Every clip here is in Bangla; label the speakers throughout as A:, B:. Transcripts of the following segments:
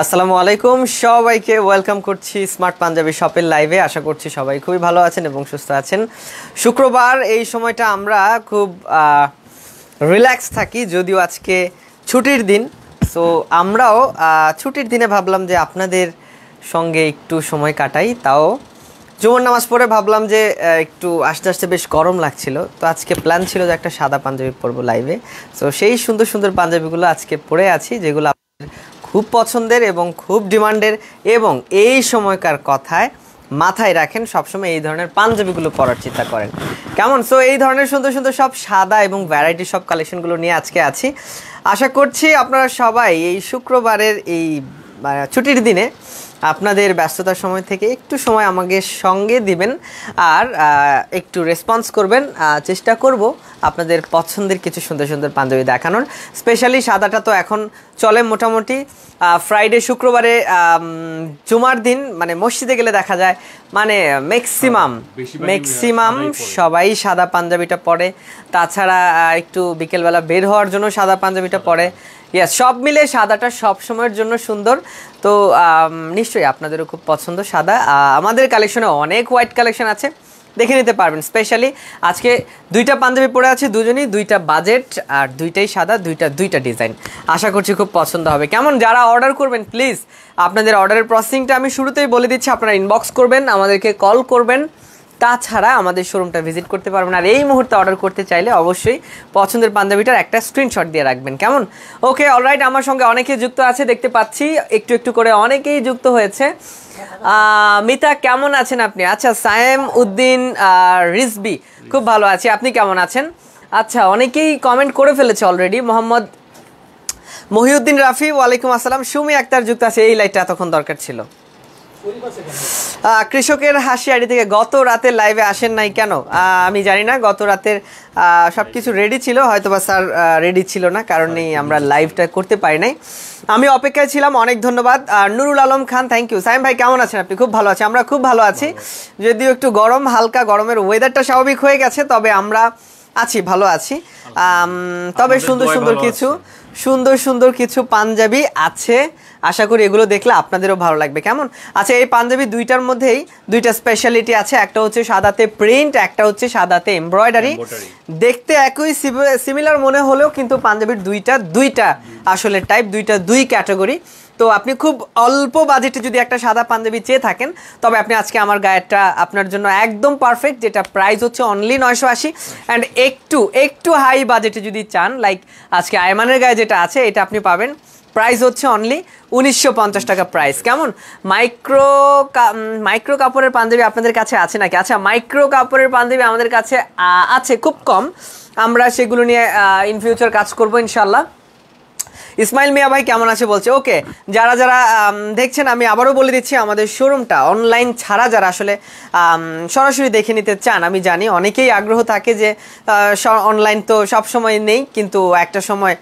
A: আসসালামু আলাইকুম সবাইকে ওয়েলকাম করছি স্মার্ট পাঞ্জাবি শপের লাইভে। আশা করছি সবাই খুবই ভালো আছেন এবং সুস্থ আছেন। শুক্রবার এই সময়টা আমরা খুব রিল্যাক্স থাকি, যদিও আজকে ছুটির দিন। সো আমরাও ছুটির দিনে ভাবলাম যে আপনাদের সঙ্গে একটু সময় কাটাই, তাও জুমার নামাজ পড়ে ভাবলাম যে একটু আস্তে আস্তে বেশ গরম লাগছিল, তো আজকে প্ল্যান ছিল যে একটা সাদা পাঞ্জাবি পরবো লাইভে। সো সেই সুন্দর সুন্দর পাঞ্জাবিগুলো আজকে পরে আছি, যেগুলো খুব পছন্দের এবং খুব ডিমান্ডের, এবং এই সময়কার কথায় মাথায় রাখেন, সবসময় এই ধরনের পাঞ্জাবিগুলো পরার চিন্তা করেন কেমন। সো এই ধরনের সুন্দর সুন্দর সব সাদা এবং ভ্যারাইটি সব কালেকশনগুলো নিয়ে আজকে আছি। আশা করছি আপনারা সবাই এই শুক্রবারের এই ছুটির দিনে আপনাদের ব্যস্ততার সময় থেকে একটু সময় আমাকে সঙ্গে দিবেন আর একটু রেসপন্স করবেন। চেষ্টা করব আপনাদের পছন্দের কিছু সুন্দর সুন্দর পাঞ্জাবি দেখানোর। স্পেশালি সাদাটা তো এখন চলে মোটামুটি ফ্রাইডে, শুক্রবারে, জুমার দিন মানে মসজিদে গেলে দেখা যায় মানে ম্যাক্সিমাম সবাই সাদা পাঞ্জাবিটা পরে। তাছাড়া একটু বিকেলবেলা বের হওয়ার জন্য সাদা পাঞ্জাবিটা পরে। ইয়েস, সব মিলে সাদাটা সব সময়ের জন্য সুন্দর। তো নিশ্চয়ই আপনাদেরও খুব পছন্দ সাদা। আমাদের কালেকশনে অনেক হোয়াইট কালেকশন আছে, দেখে নিতে পারবেন। স্পেশালি আজকে দুইটা পাঞ্জাবি পরে আছে, দুজনই দুইটা বাজেট আর দুইটাই সাদা, দুইটা ডিজাইন। আশা করছি খুব পছন্দ হবে কেমন। যারা অর্ডার করবেন প্লিজ আপনাদের অর্ডারের প্রসেসিংটা আমি শুরুতেই বলে দিচ্ছি, আপনারা ইনবক্স করবেন, আমাদেরকে কল করবেন। তাছাড়া আমাদের শোরুমটা ভিজিট করতে পারবেন। আর এই মুহূর্তে অর্ডার করতে চাইলে অবশ্যই পছন্দের পাঞ্জাবিটার একটা স্ক্রিনশট দিয়ে রাখবেন কেমন। ওকে, অলরাইট, আমার সঙ্গে অনেকেই যুক্ত আছে দেখতে পাচ্ছি, একটু একটু করে অনেকেই যুক্ত হয়েছে। মিতা কেমন আছেন আপনি? আচ্ছা, সায়েম উদ্দিন রিজবি, খুব ভালো আছি, আপনি কেমন আছেন? আচ্ছা, অনেকেই কমেন্ট করে ফেলেছে অলরেডি। মোহাম্মদ মহিউদ্দিন রাফি, ওয়ালাইকুম আসসালাম। সুমি আক্তার যুক্ত আছে, এই লাইটটা এতক্ষণ দরকার ছিল। কৃষকের হাসি আড়ি থেকে গত রাতে লাইভে আসেন নাই কেন? আমি জানি না, গত রাতের সব কিছু রেডি ছিল, হয়তোবা স্যার রেডি ছিল না, কারণেই আমরা লাইভটা করতে পারি নাই। আমি অপেক্ষায় ছিলাম, অনেক ধন্যবাদ। Nurul Alam Khan, thank you. সাইম ভাই কেমন আছেন আপনি? খুব ভালো আছি, আমরা খুব ভালো আছি, যদিও একটু গরম, হালকা গরমের ওয়েদারটা স্বাভাবিক হয়ে গেছে, তবে আমরা আছি, ভালো আছি। তবে সুন্দর সুন্দর কিছু পাঞ্জাবি আছে, আশা করি এগুলো দেখলে আপনাদেরও ভালো লাগবে কেমন। আচ্ছা, এই পাঞ্জাবি দুইটার মধ্যেই দুইটা স্পেশালিটি আছে, একটা হচ্ছে সাদাতে প্রিন্ট, একটা হচ্ছে সাদাতে এমব্রয়ডারি। দেখতে একই সিমিলার মনে হলেও কিন্তু পাঞ্জাবির দুইটা আসলে টাইপ, দুই ক্যাটাগরি। তো আপনি খুব অল্প বাজেটে যদি একটা সাদা পাঞ্জাবি চেয়ে থাকেন, তবে আপনি আজকে আমার গায়েরটা আপনার জন্য একদম পারফেক্ট, যেটা প্রাইস হচ্ছে অনলি 980। অ্যান্ড একটু হাই বাজেটে যদি চান, লাইক আজকে আয়মানের গায়ে যেটা আছে, এটা আপনি পাবেন প্রাইস হচ্ছে অনলি 1950 টাকা প্রাইস কেমন। মাইক্রো কাপড়ের পাঞ্জাবি আপনাদের কাছে আছে নাকি? আচ্ছা, মাইক্রো কাপড়ের পাঞ্জাবি আমাদের কাছে আছে, খুব কম, আমরা সেগুলো নিয়ে ইন ফিউচার কাজ করবো ইনশাল্লাহ। ইসমাইল মিয়া ভাই কেমন আছে বলছে। ওকে, যারা দেখছেন, আমি আবারও বলে দিচ্ছি, আমাদের শোরুমটা অনলাইন ছাড়া যারা আসলে সরাসরি দেখে নিতে চান, আমি জানি অনেকেই আগ্রহ থাকে যে অনলাইন তো সব সময় নেই, কিন্তু একটা সময়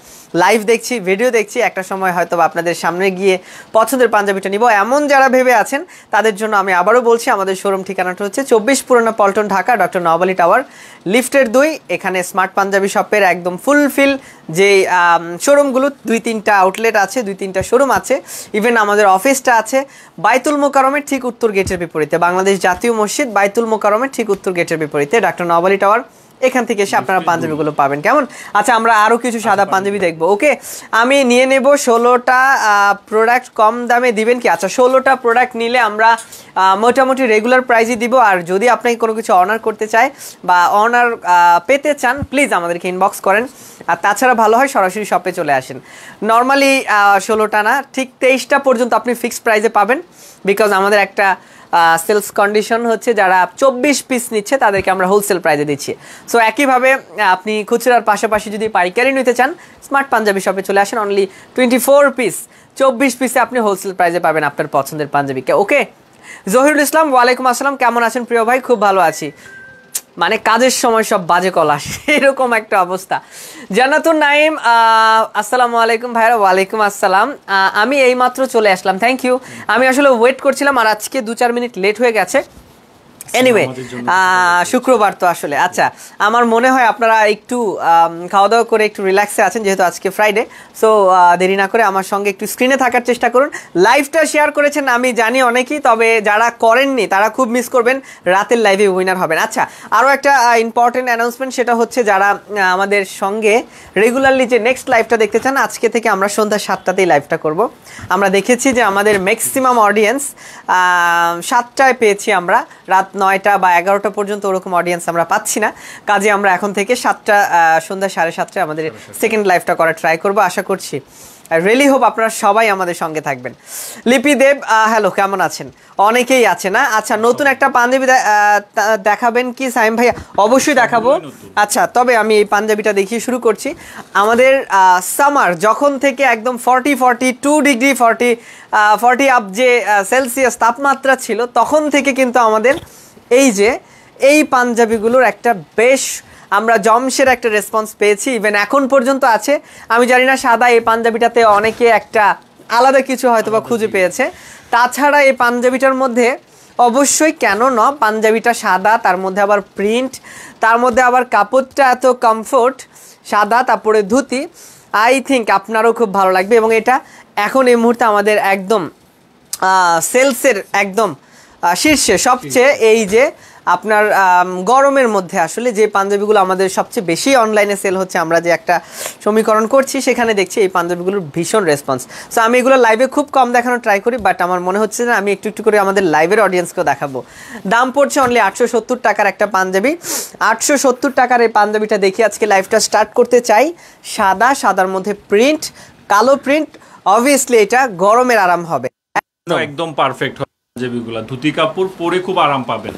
A: লাইভ দেখছি, ভিডিও দেখছি, একটা সময় হয়তো আপনাদের সামনে গিয়ে পছন্দের পাঞ্জাবিটা নিব, এমন যারা ভেবে আছেন তাদের জন্য আমি আবারও বলছি, আমাদের শোরুম ঠিকানাটা হচ্ছে 24 পুরানা পল্টন, ঢাকা, ডক্টর নওয়াব আলী টাওয়ার, লিফটের 2। এখানে স্মার্ট পাঞ্জাবি শপের একদম ফুলফিল যে শোরুমগুলো, 2-3টা আউটলেট আছে, 2-3টা শোরুম আছে। ইভেন আমাদের অফিসটা আছে বাইতুল মোকাররমের ঠিক উত্তর গেটের বিপরীতে, বাংলাদেশ জাতীয় মসজিদ বাইতুল মোকাররমের ঠিক উত্তর গেটের বিপরীতে, ডক্টর নওয়াব আলী টাওয়ার। এখান থেকে এসে আপনারা পাঞ্জাবিগুলো পাবেন কেমন। আচ্ছা, আমরা আরও কিছু সাদা পাঞ্জাবি দেখবো। ওকে, আমি নিয়ে নেব 16টা প্রোডাক্ট, কম দামে দিবেন কি? আচ্ছা, 16টা প্রোডাক্ট নিলে আমরা মোটামুটি রেগুলার প্রাইসই দিব। আর যদি আপনি কোনো কিছু অনার করতে চায় বা অনার পেতে চান, প্লিজ আমাদেরকে ইনবক্স করেন। আর তাছাড়া ভালো হয় সরাসরি শপে চলে আসেন। নর্মালি 16টা না, ঠিক 23টা পর্যন্ত আপনি ফিক্সড প্রাইসে পাবেন, বিকজ আমাদের একটা সেলস কন্ডিশন হচ্ছে যারা 24 পিস নিচ্ছে তাদেরকে আমরা হোলসেল প্রাইসে দিচ্ছি। সো একইভাবে আপনি খুচরার পাশাপাশি যদি পাইকারি নিতে চান, স্মার্ট পাঞ্জাবি শপে চলে আসেন, অনলি 24 পিস, 24 পিসে আপনি হোলসেল প্রাইসে পাবেন আপনার পছন্দের পাঞ্জাবিকে। ওকে, জহিরুল ইসলাম, ওয়ালাইকুম আসসালাম, কেমন আছেন প্রিয় ভাই? খুব ভালো আছি, মানে কাজের সময় সব বাজে কল আসে, এরকম একটা অবস্থা। জান্নাতুন নাইম, আসসালামু আলাইকুম ভাইরা। ওয়ালাইকুম আসসালাম, আমি এইমাত্র চলে আসলাম, থ্যাংক ইউ। আমি আসলে ওয়েট করছিলাম, আর আজকে 2-4 মিনিট লেট হয়ে গেছে, এনিওয়ে শুক্রবার তো আসলে আচ্ছা আমার মনে হয় আপনারা একটু খাওয়া দাওয়া করে একটু রিল্যাক্সে আছেন যেহেতু আজকে ফ্রাইডে সো দেরি না করে আমার সঙ্গে একটু স্ক্রিনে থাকার চেষ্টা করুন লাইভটা শেয়ার করেছেন আমি জানি অনেকেই তবে যারা করেননি তারা খুব মিস করবেন রাতের লাইভে উইনার হবেন আচ্ছা আরও একটা ইম্পর্টেন্ট অ্যানাউন্সমেন্ট সেটা হচ্ছে যারা আমাদের সঙ্গে রেগুলারলি যে নেক্সট লাইভটা দেখতে চান আজকে থেকে আমরা সন্ধ্যা 7টাতেই লাইভটা করব আমরা দেখেছি যে আমাদের ম্যাক্সিমাম অডিয়েন্স 7টায় পেয়েছি আমরা রাত 9টা বা 11টা পর্যন্ত ওরকম অডিয়েন্স আমরা পাচ্ছি না কাজে আমরা এখন থেকে 7টা সন্ধ্যা 7:30টায় আমাদের সেকেন্ড লাইভটা করার ট্রাই করব আশা করছি রিয়েলি হোপ আপনারা সবাই আমাদের সঙ্গে থাকবেন লিপি দেব হ্যালো কেমন আছেন অনেকেই আছে না আচ্ছা নতুন একটা পাঞ্জাবি দেখাবেন কি সাইম ভাইয়া অবশ্যই দেখাবো আচ্ছা তবে আমি এই পাঞ্জাবিটা দেখিয়ে শুরু করছি আমাদের সামার যখন থেকে একদম 42 ডিগ্রি 40 আপ যে সেলসিয়াস তাপমাত্রা ছিল তখন থেকে কিন্তু আমাদের এই যে এই পাঞ্জাবিগুলোর একটা বেশ আমরা জমশের একটা রেসপন্স পেয়েছি ইভেন এখন পর্যন্ত আছে আমি জানি না সাদা এই পাঞ্জাবিটাতে অনেকে একটা আলাদা কিছু হয়তো বা খুঁজে পেয়েছে তাছাড়া এই পাঞ্জাবিটার মধ্যে অবশ্যই কেন না পাঞ্জাবিটা সাদা তার মধ্যে আবার প্রিন্ট তার মধ্যে আবার কাপড়টা এত কমফোর্ট সাদা তারপরে ধুতি আই থিঙ্ক আপনারও খুব ভালো লাগবে এবং এটা এখন এই মুহূর্তে আমাদের একদম সেলসের একদম শীর্ষে সবচেয়ে এই যে আপনার গরমের মধ্যে আসলে যে পাঞ্জাবিগুলো আমাদের সবচেয়ে বেশি অনলাইনে সেল হচ্ছে আমরা যে একটা সমীকরণ করছি সেখানে দেখছি এই পাঞ্জাবিগুলোর ভীষণ রেসপন্স সো আমি এগুলো লাইভে খুব কম দেখানোর ট্রাই করি বাট আমার মনে হচ্ছে না আমি একটু একটু করে আমাদের লাইভের অডিয়েন্সকেও দেখাবো দাম পড়ছে অনলি 870 টাকার একটা পাঞ্জাবি 870 টাকার এই পাঞ্জাবিটা দেখি আজকে লাইভটা স্টার্ট করতে চাই সাদার মধ্যে প্রিন্ট কালো প্রিন্ট অবভিয়াসলি এটা গরমের আরাম হবে
B: একদম পারফেক্ট পাঞ্জাবিগুলো ধুতি কাপড় পরে খুব আরাম পাবেন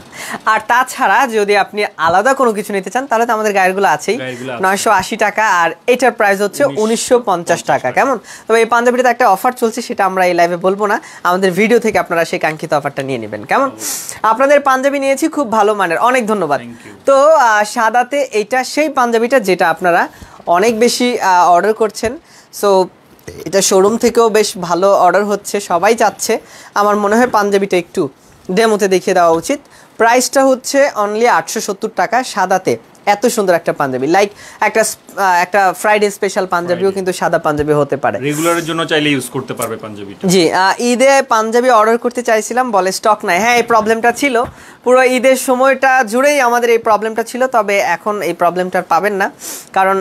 A: আর তাছাড়া যদি আপনি আলাদা কোনো কিছু নিতে চান তাহলে তো আমাদের গায়েরগুলো আছেই 980 টাকা আর এটার প্রাইস হচ্ছে 1950 টাকা কেমন তবে এই পাঞ্জাবিটাতে একটা অফার চলছে সেটা আমরা এই লাইভে বলবো না আমাদের ভিডিও থেকে আপনারা সেই কাঙ্ক্ষিত অফারটা নিয়ে নেবেন কেমন আপনাদের পাঞ্জাবি নিয়েছি খুব ভালো মানের অনেক ধন্যবাদ তো সাদাতে এটা সেই পাঞ্জাবিটা যেটা আপনারা অনেক বেশি অর্ডার করছেন সো এটা শোরুম থেকেও বেশ ভালো অর্ডার হচ্ছে সবাই চাচ্ছে আমার মনে হয় পাঞ্জাবিটা একটু ডেমোতে দেখিয়ে দেওয়া উচিত প্রাইসটা হচ্ছে অনলি 870 টাকা সাদাতে এত সুন্দর একটা পাঞ্জাবি লাইক একটা ফ্রাইডে স্পেশাল পাঞ্জাবিও কিন্তু সাদা পাঞ্জাবি হতে পারে
B: রেগুলারের জন্য চাইলে ইউজ করতে পারবে পাঞ্জাবিটা
A: জি ঈদে পাঞ্জাবি অর্ডার করতে চাইছিলাম বলে স্টক নাই হ্যাঁ এই প্রবলেমটা ছিল পুরো ঈদের সময়টা জুড়েই আমাদের এই প্রবলেমটা ছিল তবে এখন এই প্রবলেমটা পাবেন না কারণ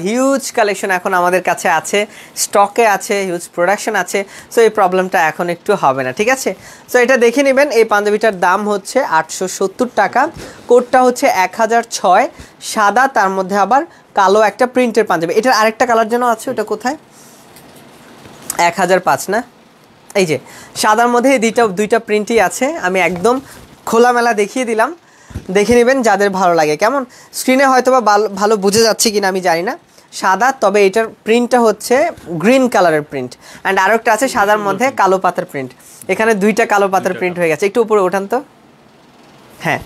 A: হিউজ কালেকশন এখন আমাদের কাছে আছে স্টকে আছে হিউজ প্রোডাকশন আছে সো এই প্রবলেমটা এখন একটু হবে না ঠিক আছে সো এটা দেখে নেবেন এই পাঞ্জাবিটার দাম হচ্ছে 870 টাকা কোডটা হচ্ছে 1006 সাদা তার মধ্যে আবার কালো একটা প্রিন্টের পাঞ্জাবি এটার আরেকটা কালার যেন আছে ওটা কোথায় 1005 না এই যে সাদার মধ্যে দুইটা প্রিন্টই আছে আমি একদম খোলামেলা দেখিয়ে দিলাম দেখে নেবেন যাদের ভালো লাগে কেমন স্ক্রিনে হয়তো বা ভালো বুঝে যাচ্ছে কিনা আমি জানি না সাদা তবে এটার প্রিন্টটা হচ্ছে গ্রিন কালারের প্রিন্ট অ্যান্ড আরও একটা আছে সাদার মধ্যে কালো পাতার প্রিন্ট এখানে দুইটা কালো পাতার প্রিন্ট হয়ে গেছে একটু উপরে ওঠান তো হ্যাঁ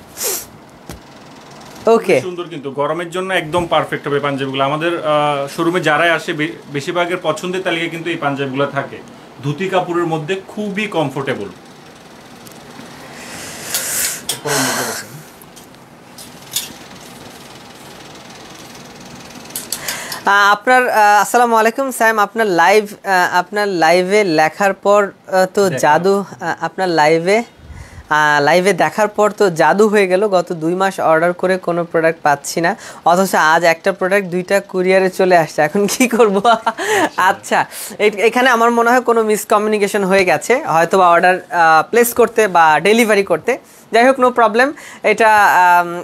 A: ওকে
B: সুন্দর কিন্তু গরমের জন্য একদম পারফেক্ট হবে পাঞ্জাবিগুলো আমাদের শোরুমে যারাই আসে বেশিরভাগের পছন্দের তালিকায় কিন্তু এই পাঞ্জাবিগুলো থাকে ধুতি কাপড়ের মধ্যে খুবই কমফোর্টেবল
A: আপনার আসসালামু আলাইকুম স্যাম আপনার লাইভে লেখার পর তো জাদু আপনার লাইভে দেখার পর তো জাদু হয়ে গেল গত 2 মাস অর্ডার করে কোনো প্রোডাক্ট পাচ্ছি না অথচ আজ একটা প্রোডাক্ট 2টা কুরিয়ারে চলে আসছে এখন কি করব আচ্ছা এখানে আমার মনে হয় কোনো মিসকমিউনিকেশন হয়ে গেছে হয়তো বা অর্ডার প্লেস করতে বা ডেলিভারি করতে যাই হোক নো প্রবলেম এটা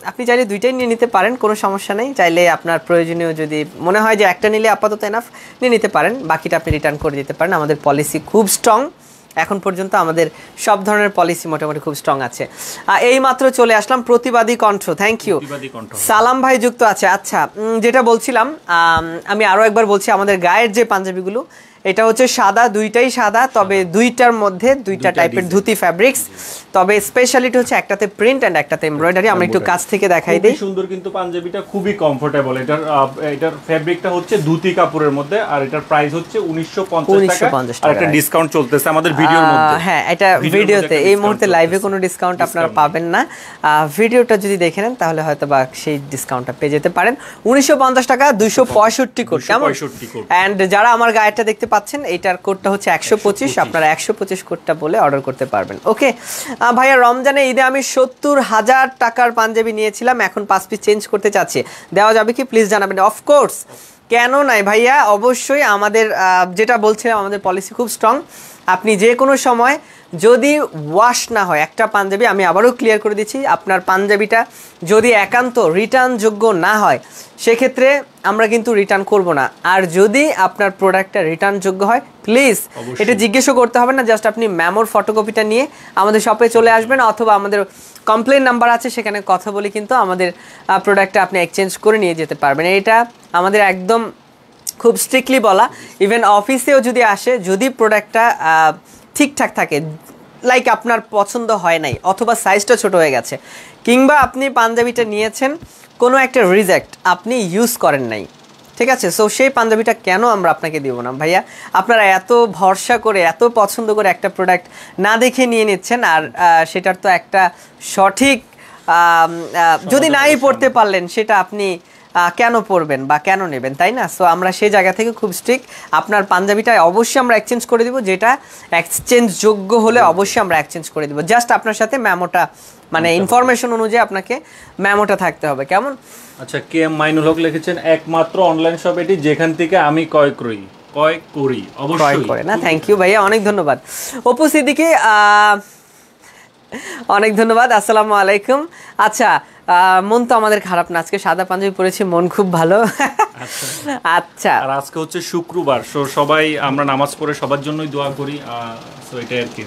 A: আপনি চাইলে 2টাই নিয়ে নিতে পারেন কোনো সমস্যা নেই চাইলে আপনার প্রয়োজনীয় যদি মনে হয় যে একটা নিলে আপাতত এনাফ নিয়ে নিতে পারেন বাকিটা আপনি রিটার্ন করে দিতে পারেন আমাদের পলিসি খুব স্ট্রং এখন পর্যন্ত আমাদের সব ধরনের পলিসি মোটামুটি খুব স্ট্রং আছে এই মাত্র চলে আসলাম প্রতিবাদী কণ্ঠ থ্যাংক ইউ সালাম ভাই যুক্ত আছে আচ্ছা যেটা বলছিলাম আমি আরও একবার বলছি আমাদের গায়ের যে পাঞ্জাবিগুলো এটা হচ্ছে সাদা, দুইটাই সাদা, তবে দুইটার মধ্যে দুইটা টাইপের ধুতি ফ্যাব্রিক্স। তবে স্পেশালিটি হচ্ছে একটাতে প্রিন্ট এন্ড একটাতে এমব্রয়ডারি। আমরা একটু কাছ থেকে দেখাই দিই।
B: সুন্দর কিন্তু পাঞ্জাবিটা খুবই কমফোর্টেবল। এটার ফ্যাব্রিকটা হচ্ছে ধুতি কাপড়ের মধ্যে, আর এটার প্রাইস হচ্ছে 1950 টাকা। আর একটা ডিসকাউন্ট চলতেছে আমাদের ভিডিওর মধ্যে।
A: হ্যাঁ, এটা ভিডিওতে এই মুহূর্তে লাইভে কোনো ডিসকাউন্ট আপনারা পাবেন না। ভিডিওটা যদি দেখে নেন তাহলে হয়তো বা সেই ডিসকাউন্টটা পেয়ে যেতে পারেন। 1950 টাকা, 265 কোড, কেমন? এন্ড যারা আমার গায়েটা দেখতে পাচ্ছেন, এটার কোডটা হচ্ছে 125। আপনারা 125 কোডটা বলে অর্ডার করতে পারবেন। ওকে ভাইয়া, রমজানে ঈদে আমি 70,000 টাকার পাঞ্জাবি নিয়েছিলাম, এখন 5 পিস চেঞ্জ করতে চাচ্ছি, দেওয়া যাবে কি? প্লিজ জানাবেন। অফকোর্স, কেন নাই ভাইয়া, অবশ্যই। আমাদের যেটা বলছিলাম, আমাদের পলিসি খুব স্ট্রং। আপনি যে কোনো সময় যদি ওয়াশ না হয় একটা পাঞ্জাবি, আমি আবারও ক্লিয়ার করে দিচ্ছি, আপনার পাঞ্জাবিটা যদি একান্ত রিটার্নযোগ্য না হয় সেক্ষেত্রে আমরা কিন্তু রিটার্ন করব না। আর যদি আপনার প্রোডাক্টটা রিটার্নযোগ্য হয়, প্লিজ এটা জিজ্ঞেসও করতে হবে না, জাস্ট আপনি মেমোর ফটোকপিটা নিয়ে আমাদের শপে চলে আসবেন, অথবা আমাদের কমপ্লেন নাম্বার আছে, সেখানে কথা বলে কিন্তু আমাদের প্রোডাক্টটা আপনি এক্সচেঞ্জ করে নিয়ে যেতে পারবেন। এটা আমাদের একদম খুব স্ট্রিক্টলি বলা। ইভেন অফিসেও যদি আসে, যদি প্রোডাক্টটা ঠিকঠাক থাকে, লাইক আপনার পছন্দ হয় নাই অথবা সাইজটা ছোট হয়ে গেছে, কিংবা আপনি পাঞ্জাবিটা নিয়েছেন কোনো একটা রিজেক্ট আপনি ইউজ করেন নাই, ঠিক আছে, সো সেই পাঞ্জাবিটা কেন আমরা আপনাকে দিব না ভাইয়া? আপনারা এত ভরসা করে, এত পছন্দ করে একটা প্রোডাক্ট না দেখে নিয়ে নিচ্ছেন, আর সেটার তো একটা সঠিক যদি নাই পড়তে পারলেন, সেটা আপনি কেন পরবেন বা কেন নেবেন, তাই না? সো আমরা সেই জায়গা থেকে খুব স্ট্রিক্ট। আপনার পাঞ্জাবিটা অবশ্যই আমরা এক্সচেঞ্জ করে দিব, যেটা এক্সচেঞ্জ যোগ্য হলে অবশ্যই আমরা এক্সচেঞ্জ করে দিব। জাস্ট আপনার সাথে মেমোটা, মানে ইনফরমেশন অনুযায়ী আপনাকে মেমোটা থাকতে হবে, কেমন?
B: আচ্ছা, কে এম মাইনুল হক লিখেছেন, একমাত্র অনলাইন শপ এটি যেখান থেকে আমি ক্রয় করি অবশ্যই
A: করে না। থ্যাংক ইউ ভাইয়া, অনেক ধন্যবাদ। অপু সিদ্দিকী, অনেক ধন্যবাদ। আসসালামু আলাইকুম। আচ্ছা, মন তো আমাদের খারাপ না, আজকে সাদা পাঞ্জাবি পরেছি, মন খুব ভালো। আচ্ছা,
B: আর আজকে হচ্ছে শুক্রবার, সবাই আমরা নামাজ পড়ে সবার জন্যই দোয়া করি, সো এটাই আর কি।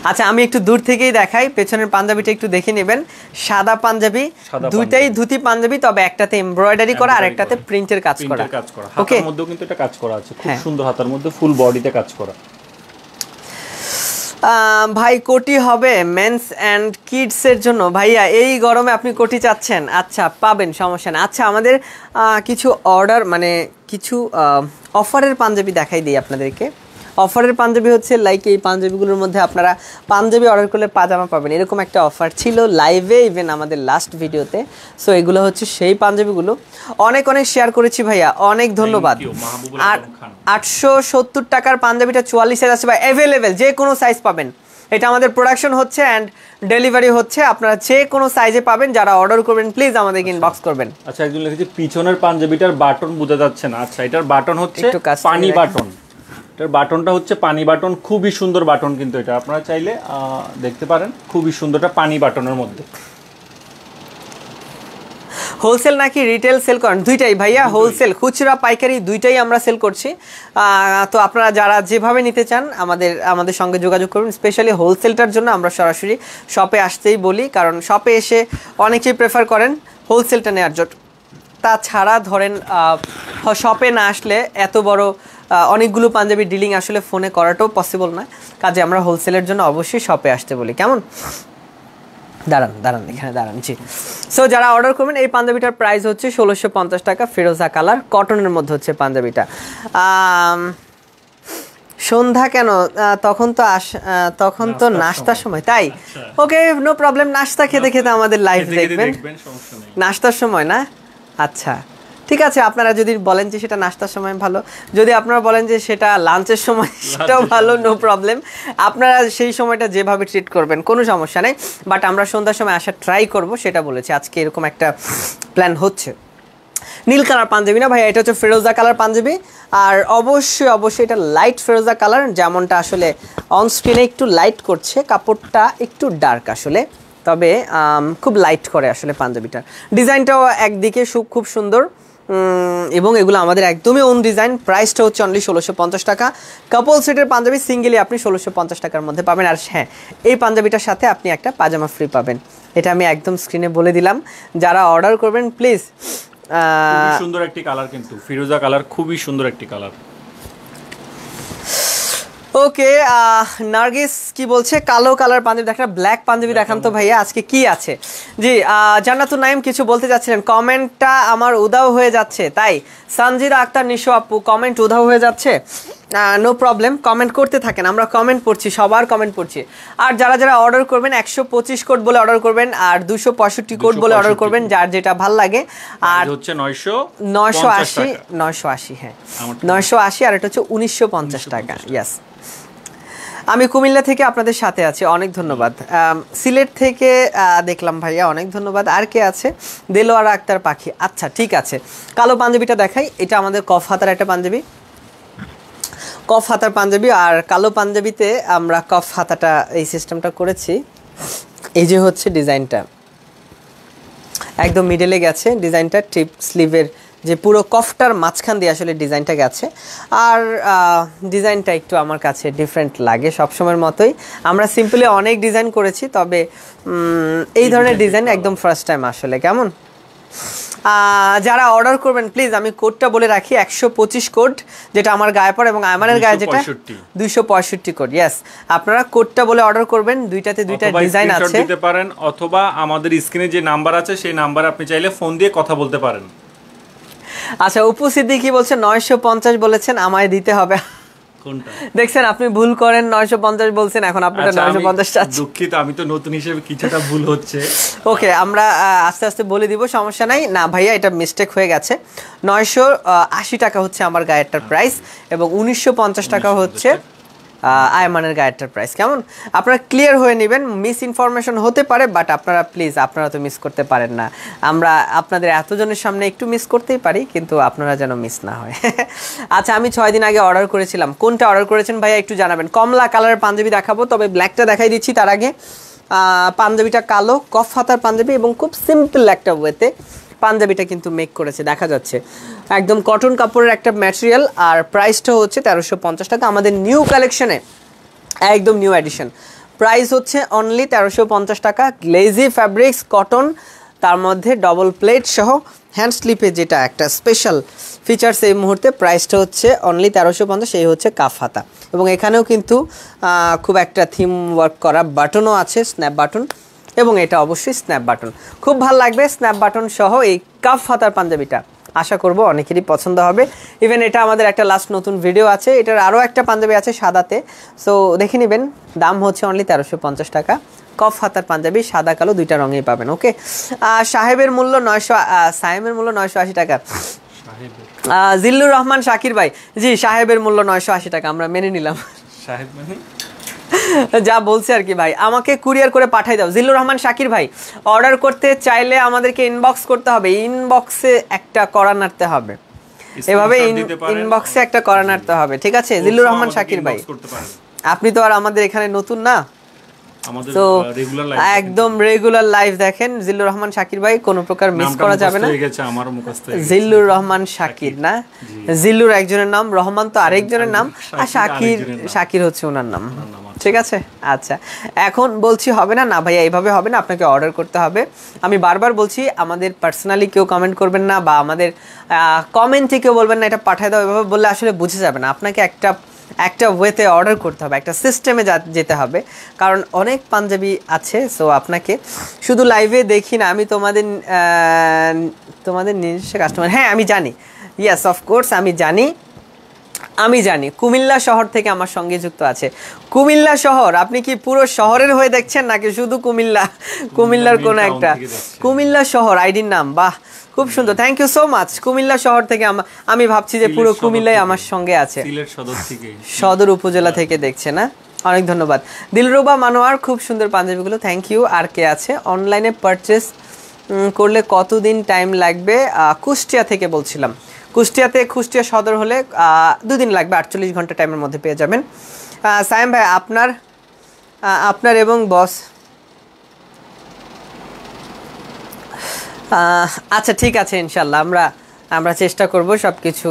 A: আচ্ছা, আমি একটু দূর থেকেই দেখাই, পেছনের পাঞ্জাবিটা একটু দেখে নেবেন। সাদা পাঞ্জাবি, দুইটাই ধুতি পাঞ্জাবি, তবে একটাতে এমব্রয়ডারি করা আর একটাতে প্রিন্টের কাজ করা।
B: ওকে, হাতার মধ্যেও কিন্তু এটা কাজ করা আছে, খুব সুন্দর, হাতার মধ্যে ফুল বডিতে কাজ করা।
A: ভাই, কোটি হবে মেন্স অ্যান্ড কিডসের জন্য? ভাইয়া, এই গরমে আপনি কোটি চাচ্ছেন? আচ্ছা, পাবেন, সমস্যা না। আচ্ছা, আমাদের কিছু অর্ডার, মানে কিছু অফারের পাঞ্জাবি দেখাই দিই আপনাদেরকে। অফারের পাঞ্জাবি হচ্ছে লাইক এই পাঞ্জাবিগুলোর মধ্যে আপনারা পাঞ্জাবি অর্ডার করলে পাজামা পাবেন, এরকম একটা অফার ছিল লাইভে, ইভেন আমাদের লাস্ট ভিডিওতে। সো এগুলো হচ্ছে সেই পাঞ্জাবিগুলো, অনেক শেয়ার করেছি ভাইয়া, অনেক ধন্যবাদ। আর 870 টাকার পাঞ্জাবিটা 44 সাইজ আছে ভাই, অ্যাভেলেবেল, যে কোনো সাইজ পাবেন। এটা আমাদের প্রোডাকশন হচ্ছে অ্যান্ড ডেলিভারি হচ্ছে, আপনারা যে কোনো সাইজে পাবেন। যারা অর্ডার করবেন প্লিজ আমাদেরকে ইনবক্স করবেন।
B: আচ্ছা, একজন লিখেছে পিছনের পাঞ্জাবিটার বাটন বোঝা যাচ্ছে না। আচ্ছা, এটার বাটন হচ্ছে পানি বাটন, এটার বাটনটা হচ্ছে পানি বাটন, খুবই সুন্দর বাটন, কিন্তু এটা আপনারা চাইলে দেখতে পারেন, খুবই সুন্দরটা পানি বাটনের মধ্যে।
A: হোলসেল নাকি রিটেল সেল করেন? দুইটাই ভাইয়া, হোলসেল, খুচরা, পাইকারি দুইটাই আমরা সেল করছি। তো আপনারা যারা যেভাবে নিতে চান আমাদের সঙ্গে যোগাযোগ করুন। স্পেশালি হোলসেলটার জন্য আমরা সরাসরি শপে আসতেই বলি, কারণ শপে এসে অনেকেই প্রেফার করেন হোলসেলটা নেওয়ার জন্য। তাছাড়া ধরেন শপে না আসলে এত বড় অনেকগুলো পাঞ্জাবি ডিলিং আসলে ফোনে করাটাও পসিবল না, কাজে আমরা হোলসেলের জন্য অবশ্যই শপে আসতে বলি, কেমন? দাঁড়ান এখানে দাঁড়ান, জি। সো যারা অর্ডার করবেন, এই পাঞ্জাবিটার প্রাইস হচ্ছে 1650 টাকা, ফিরোজা কালার, কটনের মধ্যে হচ্ছে পাঞ্জাবিটা। সন্ধ্যা কেন? তখন তো নাস্তার সময়, তাই? ওকে, নো প্রবলেম, নাস্তা খেতে খেতে আমাদের লাইভ দেখবেন, নাস্তার সময় না? আচ্ছা, ঠিক আছে, আপনারা যদি বলেন যে সেটা নাস্তার সময় ভালো, যদি আপনারা বলেন যে সেটা লাঞ্চের সময়, সেটাও ভালো, নো প্রবলেম। আপনারা সেই সময়টা যেভাবে ট্রিট করবেন কোনো সমস্যা নেই, বাট আমরা সন্ধ্যার সময় আসার ট্রাই করব, সেটা বলেছি। আজকে এরকম একটা প্ল্যান হচ্ছে। নীল কালার পাঞ্জাবি না ভাইয়া, এটা হচ্ছে ফিরোজা কালার পাঞ্জাবি, আর অবশ্যই এটা লাইট ফিরোজা কালার, যেমনটা আসলে অন স্ক্রিনে একটু লাইট করছে, কাপড়টা একটু ডার্ক আসলে, তবে খুব লাইট করে আসলে পাঞ্জাবিটার ডিজাইনটাও একদিকে খুব সুন্দর, এবং এগুলো আমাদের একদমই ওন ডিজাইন। প্রাইসটা হচ্ছে অনলি 1650 টাকা। কাপল সেটের পাঞ্জাবি সিঙ্গেলি আপনি 1650 টাকার মধ্যে পাবেন। আর হ্যাঁ, এই পাঞ্জাবিটার সাথে আপনি একটা পাজামা ফ্রি পাবেন, এটা আমি একদম স্ক্রিনে বলে দিলাম। যারা অর্ডার করবেন প্লিজ,
B: খুবই সুন্দর একটি কালার, কিন্তু ফিরোজা কালার, খুবই সুন্দর একটি কালার।
A: ওকে, নার্গিস কি বলছে? কালো কালার পাঞ্জাবি দেখান, ব্ল্যাক পাঞ্জাবি দেখান তো ভাইয়া, আজকে কি আছে? জি, জান্নাতুন নাইম কিছু বলতে চাচ্ছিলেন, কমেন্টটা আমার উধাও হয়ে যাচ্ছে তাই। সানজিদা আক্তার নিশো আপু কমেন্ট উধাও হয়ে যাচ্ছে, নো প্রবলেম, কমেন্ট করতে থাকেন, আমরা কমেন্ট পড়ছি, সবার কমেন্ট পড়ছি। আর যারা যারা অর্ডার করবেন 125 কোড বলে অর্ডার করবেন, আর 265 কোড বলে অর্ডার করবেন, যার যেটা ভাল লাগে। আর
B: হচ্ছে
A: 980, হ্যাঁ 980, আর এটা হচ্ছে 1950 টাকা। ইয়েস, আমি কুমিল্লা থেকে আপনাদের সাথে আছি, অনেক ধন্যবাদ। সিলেট থেকে দেখলাম ভাইয়া, অনেক ধন্যবাদ। আর কে আছে? দেলোয়ারা আক্তার পাখি। আচ্ছা ঠিক আছে, কালো পাঞ্জাবিটা দেখাই, এটা আমাদের কফ হাতার একটা পাঞ্জাবি, কফ হাতার পাঞ্জাবি। আর কালো পাঞ্জাবিতে আমরা কফ হাতাটা এই সিস্টেমটা করেছি, এই যে হচ্ছে ডিজাইনটা একদম মিডলে গেছে, ডিজাইনটা টিপ স্লিভের যে পুরো কফটার মাঝখান দিয়ে আসলে ডিজাইনটা গেছে। আর ডিজাইনটা একটু আমার কাছে ডিফারেন্ট লাগে সবসময়ের মতোই। আমরা সিম্পলি অনেক ডিজাইন করেছি, তবে এই ধরনের ডিজাইন একদম ফার্স্ট টাইম আসলে। কেমন যারা অর্ডার করবেন প্লিজ আমি কোডটা বলে রাখি, 125 কোড যেটা আমার গায়ে পড়ে এবং আমানের গায়ে যেটা 265 কোড। ইয়েস, আপনারা কোডটা বলে অর্ডার করবেন, দুইটাতে দুইটা ডিজাইন আছে,
B: দিতে পারেন, অথবা আমাদের স্ক্রিনে যে নাম্বার আছে সেই নাম্বারে আপনি চাইলে ফোন দিয়ে কথা বলতে পারেন।
A: আচ্ছা, উপু সিদ্দিকী বলছে 950 বলেছেন, আমায় দিতে হবে।
B: কোনটা
A: দেখছেন আপনি ভুল করেন, 950 বলছেন, এখন আপনারা 950 চাচ্ছেন।
B: দুঃখিত, আমি তো নতুন হিসেবে কিছুটা ভুল হচ্ছে।
A: ওকে, আমরা আস্তে আস্তে বলে দিব, সমস্যা নাই। না ভাইয়া, এটা মিস্টেক হয়ে গেছে, 980 টাকা হচ্ছে আমার গায়েরটার প্রাইস এবং 1950 টাকা হচ্ছে আয়মানের গায়েরটার প্রাইস। কেমন, আপনারা ক্লিয়ার হয়ে নেবেন, মিস ইনফরমেশন হতে পারে, বাট আপনারা প্লিজ, আপনারা তো মিস করতে পারেন না। আমরা আপনাদের এতজনের সামনে একটু মিস করতেই পারি, কিন্তু আপনারা যেন মিস না হয়। আচ্ছা, আমি 6 দিন আগে অর্ডার করেছিলাম, কোনটা অর্ডার করেছেন ভাইয়া একটু জানাবেন। কমলা কালারের পাঞ্জাবি দেখাবো, তবে ব্ল্যাকটা দেখাই দিচ্ছি তার আগে। পাঞ্জাবিটা কালো কফ হাতার পাঞ্জাবি এবং খুব সিম্পল একটা ওয়েতে পাঞ্জাবিটা কিন্তু মেক করেছে, দেখা যাচ্ছে একদম কটন কাপড়ের একটা ম্যাটেরিয়াল। আর প্রাইসটা হচ্ছে 1350 টাকা, আমাদের নিউ কালেকশনে একদম নিউ এডিশন। প্রাইস হচ্ছে অনলি 1350 টাকা, গ্লেজি ফ্যাব্রিক্স কটন, তার মধ্যে ডবল প্লেট সহ হ্যান্ড স্লিপে যেটা একটা স্পেশাল ফিচার্স এই মুহূর্তে। প্রাইসটা হচ্ছে অনলি 1350, এই হচ্ছে কাফ হাতা এবং এখানেও কিন্তু খুব একটা থিম ওয়ার্ক করা বাটনও আছে, স্ন্যাপ বাটন, এবং এটা অবশ্যই স্ন্যাপ বাটন, খুব ভালো লাগবে স্ন্যাপ বাটন সহ এই কাফ হাতার পাঞ্জাবিটা। আশা করব অনেকেরই পছন্দ হবে। ইভেন এটা আমাদের একটা লাস্ট নতুন ভিডিও আছে, এটার আরও একটা পাঞ্জাবি আছে সাদাতে, সো দেখে নেবেন। দাম হচ্ছে অনলি 1350 টাকা, কফ হাতার পাঞ্জাবি সাদা কালো দুইটা রঙেই পাবেন। ওকে, সাহেবের মূল্য 980 টাকা। জিল্লুর রহমান শাকির ভাই, জি সাহেবের মূল্য 980 টাকা, আমরা মেনে নিলাম।
B: সাহেব মানে
A: যা বলছে আর কি ভাই, আমাকে কুরিয়ার করে পাঠাই দাও। জিল্লুর রহমান শাকির ভাই, অর্ডার করতে চাইলে আমাদেরকে ইনবক্স করতে হবে, ইনবক্সে একটা করা নাড়তে হবে, এভাবে ইনবক্সে একটা করা নাড়তে হবে, ঠিক আছে? জিল্লুর রহমান শাকির ভাই, আপনি তো আর আমাদের এখানে নতুন না, তো একদম রেগুলার লাইভ দেখেন। জিল্লুর রহমান শাকির ভাই, কোনো প্রকার মিস করা যাবে না। জিল্লুর রহমান শাকির না, জিল্লুর একজনের নাম, রহমান তো আরেকজনের নাম, আর শাকির হচ্ছে ওনার নাম, ঠিক আছে? আচ্ছা, এখন বলছি হবে না, না ভাইয়া এইভাবে হবে না, আপনাকে অর্ডার করতে হবে। আমি বারবার বলছি, আমাদের পার্সোনালি কেউ কমেন্ট করবেন না, বা আমাদের কমেন্টে কেউ বলবেন না এটা পাঠিয়ে দাও, এভাবে বললে আসলে বুঝে যাবে না। আপনাকে একটা ওয়েতে অর্ডার করতে হবে, একটা সিস্টেমে যেতে হবে, কারণ অনেক পাঞ্জাবি আছে। সো আপনাকে শুধু লাইভে দেখি না, আমি তোমাদের নিজস্ব কাস্টমার, হ্যাঁ আমি জানি, ইয়েস অফকোর্স আমি জানি কুমিল্লা শহর থেকে আমার সঙ্গে যুক্ত আছে। কুমিল্লা শহর, আপনি কি পুরো শহরের হয়ে দেখছেন নাকি শুধু কুমিল্লার কোনো একটা? কুমিল্লা শহর আইডির নাম, বাহ খুব সুন্দর, thank you so much. Comilla শহর থেকে আমি ভাবছি যে পুরো কুমিল্লাই আমার সঙ্গে আছে, সদর উপজেলা থেকে দেখছে না, অনেক ধন্যবাদ। দিলরুবা মানোয়ার, খুব সুন্দর পাঞ্জাবিগুলো, থ্যাংক ইউ। আর কে আছে? অনলাইনে পারচেস করলে কতদিন টাইম লাগবে? কুষ্টিয়া থেকে বলছিলাম, কুষ্টিয়া সদর হলে 2 দিন লাগবে, 48 ঘন্টা টাইমের মধ্যে পেয়ে যাবেন। সায়েম ভাই, আপনার এবং বস, আচ্ছা ঠিক আছে, ইনশাল্লাহ আমরা চেষ্টা করব সব কিছু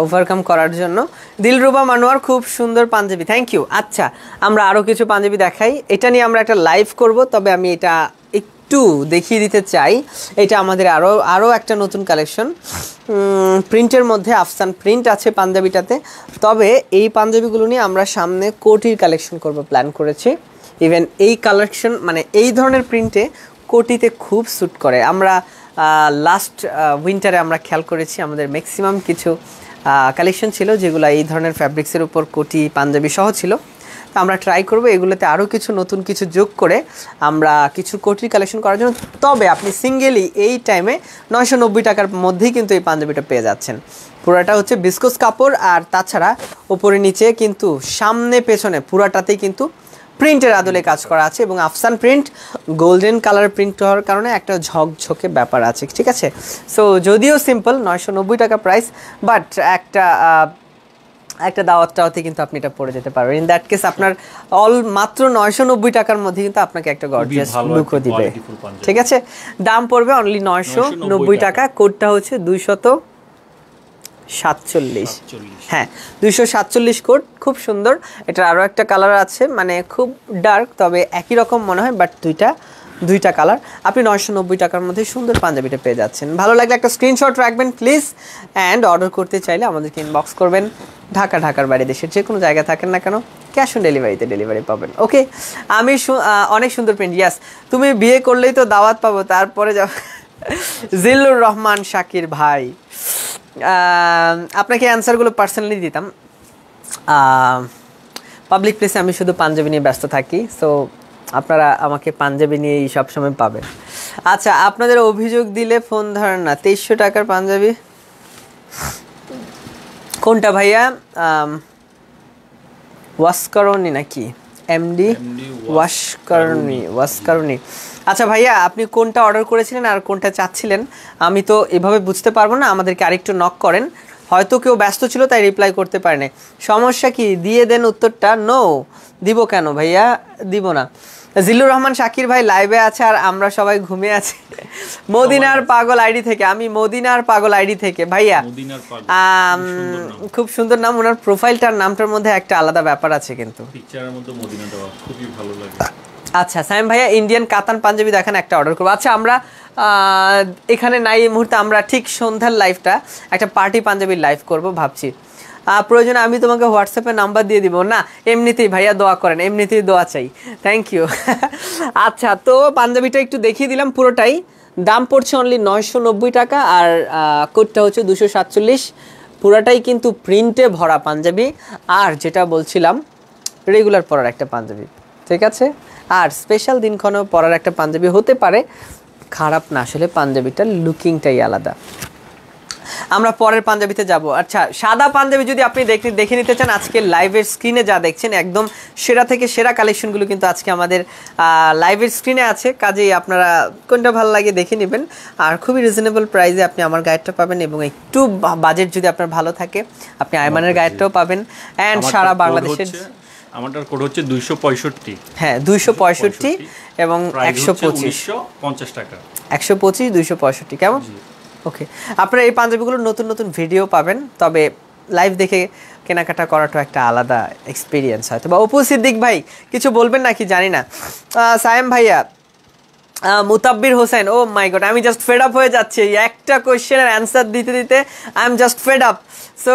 A: ওভারকাম করার জন্য। দিলরুবা মানোয়ার, খুব সুন্দর পাঞ্জাবি, থ্যাংক ইউ। আচ্ছা, আমরা আরও কিছু পাঞ্জাবি দেখাই, এটা নিয়ে আমরা একটা লাইভ করব, তবে আমি এটা একটু একটু দেখিয়ে দিতে চাই, এটা আমাদের আরও একটা নতুন কালেকশন। প্রিন্টের মধ্যে আফসান প্রিন্ট আছে পাঞ্জাবিটাতে, তবে এই পাঞ্জাবিগুলো নিয়ে আমরা সামনে কোটির কালেকশন করব প্ল্যান করেছি। ইভেন এই কালেকশন মানে এই ধরনের প্রিন্টে কোটিতে খুব স্যুট করে। আমরা লাস্ট উইন্টারে আমরা খেয়াল করেছি আমাদের ম্যাক্সিমাম কিছু কালেকশন ছিল যেগুলো এই ধরনের ফ্যাব্রিক্সের উপর কোটি পাঞ্জাবি সহ ছিল। তো আমরা ট্রাই করব এগুলোতে আরও কিছু নতুন কিছু যোগ করে আমরা কিছু কোটির কালেকশন করার জন্য। তবে আপনি সিঙ্গেলি এই টাইমে 990 টাকার মধ্যেই কিন্তু এই পাঞ্জাবিটা পেয়ে যাচ্ছেন। পুরাটা হচ্ছে বিস্কোস কাপড়, আর তাছাড়া ওপরে নিচে কিন্তু সামনে পেছনে পুরাটাতেই কিন্তু প্রিন্টের আদলে কাজ করা আছে, এবং আফসান প্রিন্ট গোল্ডেন কালার প্রিন্ট হওয়ার কারণে একটা ঝকঝকে ব্যাপার আছে, ঠিক আছে। সো যদিও সিম্পল 990 টাকা প্রাইস, বাট একটা দাওয়াতে কিন্তু আপনি এটা পরে যেতে পারবেন। ইন দ্যাট কেস আপনার মাত্র 990 টাকার মধ্যে কিন্তু আপনাকে একটা গর্জিয়াস লুকও দিবে, ঠিক আছে। দাম পড়বে অনলি 990 টাকা। কোডটা হচ্ছে 247। হ্যাঁ, 247 কোড, খুব সুন্দর। এটার আরও একটা কালার আছে, মানে খুব ডার্ক, তবে একই রকম মনে হয়, বাট দুইটা কালার। আপনি 990 টাকার মধ্যে সুন্দর পাঞ্জাবিটা পেয়ে যাচ্ছেন। ভালো লাগলে একটা স্ক্রিনশট রাখবেন প্লিজ, অ্যান্ড অর্ডার করতে চাইলে আমাদেরকে ইনবক্স করবেন। ঢাকার বাইরে দেশের যে কোনো জায়গায় থাকেন না কেন, ক্যাশ অন ডেলিভারিতে ডেলিভারি পাবেন। ওকে, আমি অনেক সুন্দর প্রিন্ট। ইয়াস, তুমি বিয়ে করলেই তো দাওয়াত পাবো, তারপরে যাব। জিল্লুর রহমান শাকির ভাই, আপনাকে অ্যান্সারগুলো পার্সোনালি দিতাম। পাবলিক প্লেসে আমি শুধু পাঞ্জাবি নিয়ে ব্যস্ত থাকি, সো আপনারা আমাকে পাঞ্জাবি নিয়েই সবসময় পাবেন। আচ্ছা, আপনাদের অভিযোগ দিলে ফোন ধরেন না। 2300 টাকার পাঞ্জাবি কোনটা ভাইয়া? ওয়াসকারণী নাকি এমডি ওয়াসকারণী? আচ্ছা ভাইয়া, আপনি কোনটা অর্ডার করেছিলেন আর কোনটা চাচ্ছিলেন আমি তো এভাবে বুঝতে পারবো না। আমাদেরকে আরেকটু নক করেন, হয়তো কেউ ব্যস্ত ছিল তাই রিপ্লাই করতে পারেনি। সমস্যা কি? দিয়ে দেন উত্তরটা। নো, দিব কেন ভাইয়া, দিব না। জিল্লুর রহমান শাকির ভাই লাইভে আছে আর আমরা সবাই ঘুমিয়ে আছি। মদিনার পাগল আইডি থেকে, আমি মদিনার পাগল আইডি থেকে। ভাইয়া খুব সুন্দর নাম, ওনার প্রোফাইলটার নামটার মধ্যে একটা আলাদা ব্যাপার আছে কিন্তু
B: পিকচারের মধ্যে মদিনা দেওয়া, খুবই ভালো লাগে।
A: আচ্ছা সাইম ভাইয়া, ইন্ডিয়ান কাতান পাঞ্জাবি দেখেন, একটা অর্ডার করবো। আচ্ছা, আমরা এখানে নাই এই মুহূর্তে, আমরা ঠিক সন্ধ্যার লাইভটা একটা পার্টি পাঞ্জাবির লাইভ করব ভাবছি। প্রয়োজনে আমি তোমাকে হোয়াটসঅ্যাপে নাম্বার দিয়ে দিব। না, এমনিতেই ভাইয়া দোয়া করেন, এমনিতেই দোয়া চাই। Thank you. আচ্ছা, তো পাঞ্জাবিটা একটু দেখিয়ে দিলাম পুরোটাই। দাম পড়ছে অনলি 990 টাকা, আর কোডটা হচ্ছে 247। পুরোটাই কিন্তু প্রিন্টে ভরা পাঞ্জাবি, আর যেটা বলছিলাম রেগুলার পরার একটা পাঞ্জাবি, ঠিক আছে। আর স্পেশাল দিনক্ষণেও পরার একটা পাঞ্জাবি হতে পারে, খারাপ না। আসলে পাঞ্জাবিটার লুকিংটাই আলাদা। আমরা পরের পাঞ্জাবিতে যাব। আচ্ছা, সাদা পাঞ্জাবি যদি আপনি দেখে নিতে চান, আজকে লাইভের স্ক্রিনে যা দেখছেন একদম সেরা থেকে সেরা কালেকশনগুলো কিন্তু আজকে আমাদের লাইভের স্ক্রিনে আছে। কাজেই আপনারা কোনটা ভালো লাগে দেখে নেবেন, আর খুবই রিজনেবল প্রাইসে আপনি আমার গাইডটা পাবেন, এবং একটু বাজেট যদি আপনার ভালো থাকে আপনি আইমানের গাইডটাও পাবেন। অ্যান্ড সারা বাংলাদেশের
B: আমাদের কোড হচ্ছে 265।
A: হ্যাঁ, 265 এবং 125
B: টাকা।
A: 125 265 কেমন? ওকে, আপনারা এই পাঞ্জাবিগুলোর নতুন নতুন ভিডিও পাবেন, তবে লাইভ দেখে কেনাকাটা করাটা একটা আলাদা এক্সপিরিয়েন্স হয়তো। বা অপু সিদ্দিক ভাই কিছু বলবেন নাকি জানি না। সায়েম ভাইয়া, মুতাব্বির হোসেন, ও মাই গড, আমি জাস্ট ফেড আপ হয়ে যাচ্ছি একটা কোয়েশ্চেনের অ্যান্সার দিতে দিতে। I am just fed up. So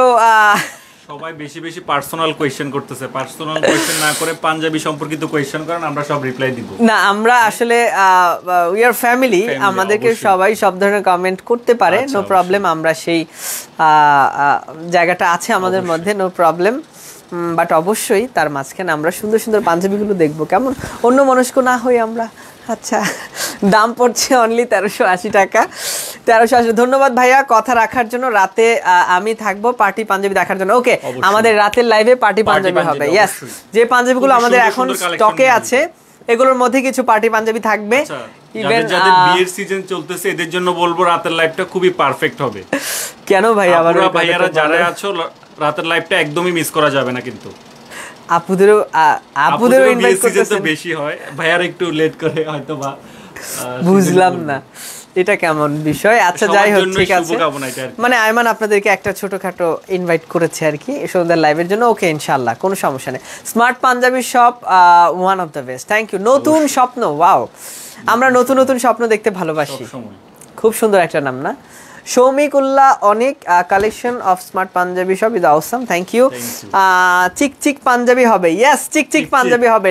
B: সবাই বেশি বেশি পার্সোনাল কোয়েশ্চেন করতেছে, পার্সোনাল কোয়েশ্চেন না করে পাঞ্জাবি সম্পর্কিত কোয়েশ্চেন করেন, আমরা সব রিপ্লাই দিব।
A: না, আমরা আসলে উই আর ফ্যামিলি, আমাদেরকে সবাই সব ধরনের কমেন্ট করতে পারে, নো প্রবলেম। আমরা সেই জায়গাটা আছে আমাদের মধ্যে, নো প্রবলেম। বাট অবশ্যই তার মাঝখানে আমরা সুন্দর সুন্দর পাঞ্জাবিগুলো দেখবো, কেমন অন্য মনস্ক না হই আমরা। আচ্ছা, দাম পড়ছে অনলি 1380 টাকা। 1380। ধন্যবাদ ভাইয়া কথা রাখার জন্য। রাতে আমি থাকবো পার্টি পাঞ্জাবি দেখার জন্য। ওকে, আমাদের রাতের লাইভে পার্টি পাঞ্জাবি হবে। ইয়েস, যে পাঞ্জাবিগুলো আমাদের এখন স্টকে আছে এগুলোর মধ্যে কিছু পার্টি পাঞ্জাবি থাকবে।
B: ইভেন যাদের বিয়ের সিজন চলতেছে এদের জন্য বলবো রাতের লাইভটা খুবই পারফেক্ট হবে।
A: কেন ভাই? আবার
B: ভাইয়ারা যারা আছো, রাতের লাইভটা একদমই মিস করা যাবে না কিন্তু।
A: আপুদেরও ইনভাইট করতেছেন
B: বেশি হয়, ভাইয়ার একটু লেট করে হয়তো বা।
A: বুঝলাম না এটা কেমন বিষয়। আচ্ছা, যাই হোক, ঠিক আছে। মানে আয়মান আপনাদেরকে একটা ছোটখাটো ইনভাইট করেছে আর কি সন্ধ্যার লাইভের জন্য। ওকে, ইনশাল্লাহ, কোনো সমস্যা নেই। Smart Punjabi shop, one of the best. Thank you. নতুন স্বপ্ন, ওয়াও। আমরা নতুন নতুন স্বপ্ন দেখতে ভালোবাসি,
B: সবসময়।
A: খুব সুন্দর একটা নাম না? সৌমিকুল্লাহ, অনেক collection of smart Punjabi shop is awesome, thank you. চিকচিক পাঞ্জাবি হবে, ইয়েস চিকচিক পাঞ্জাবি হবে।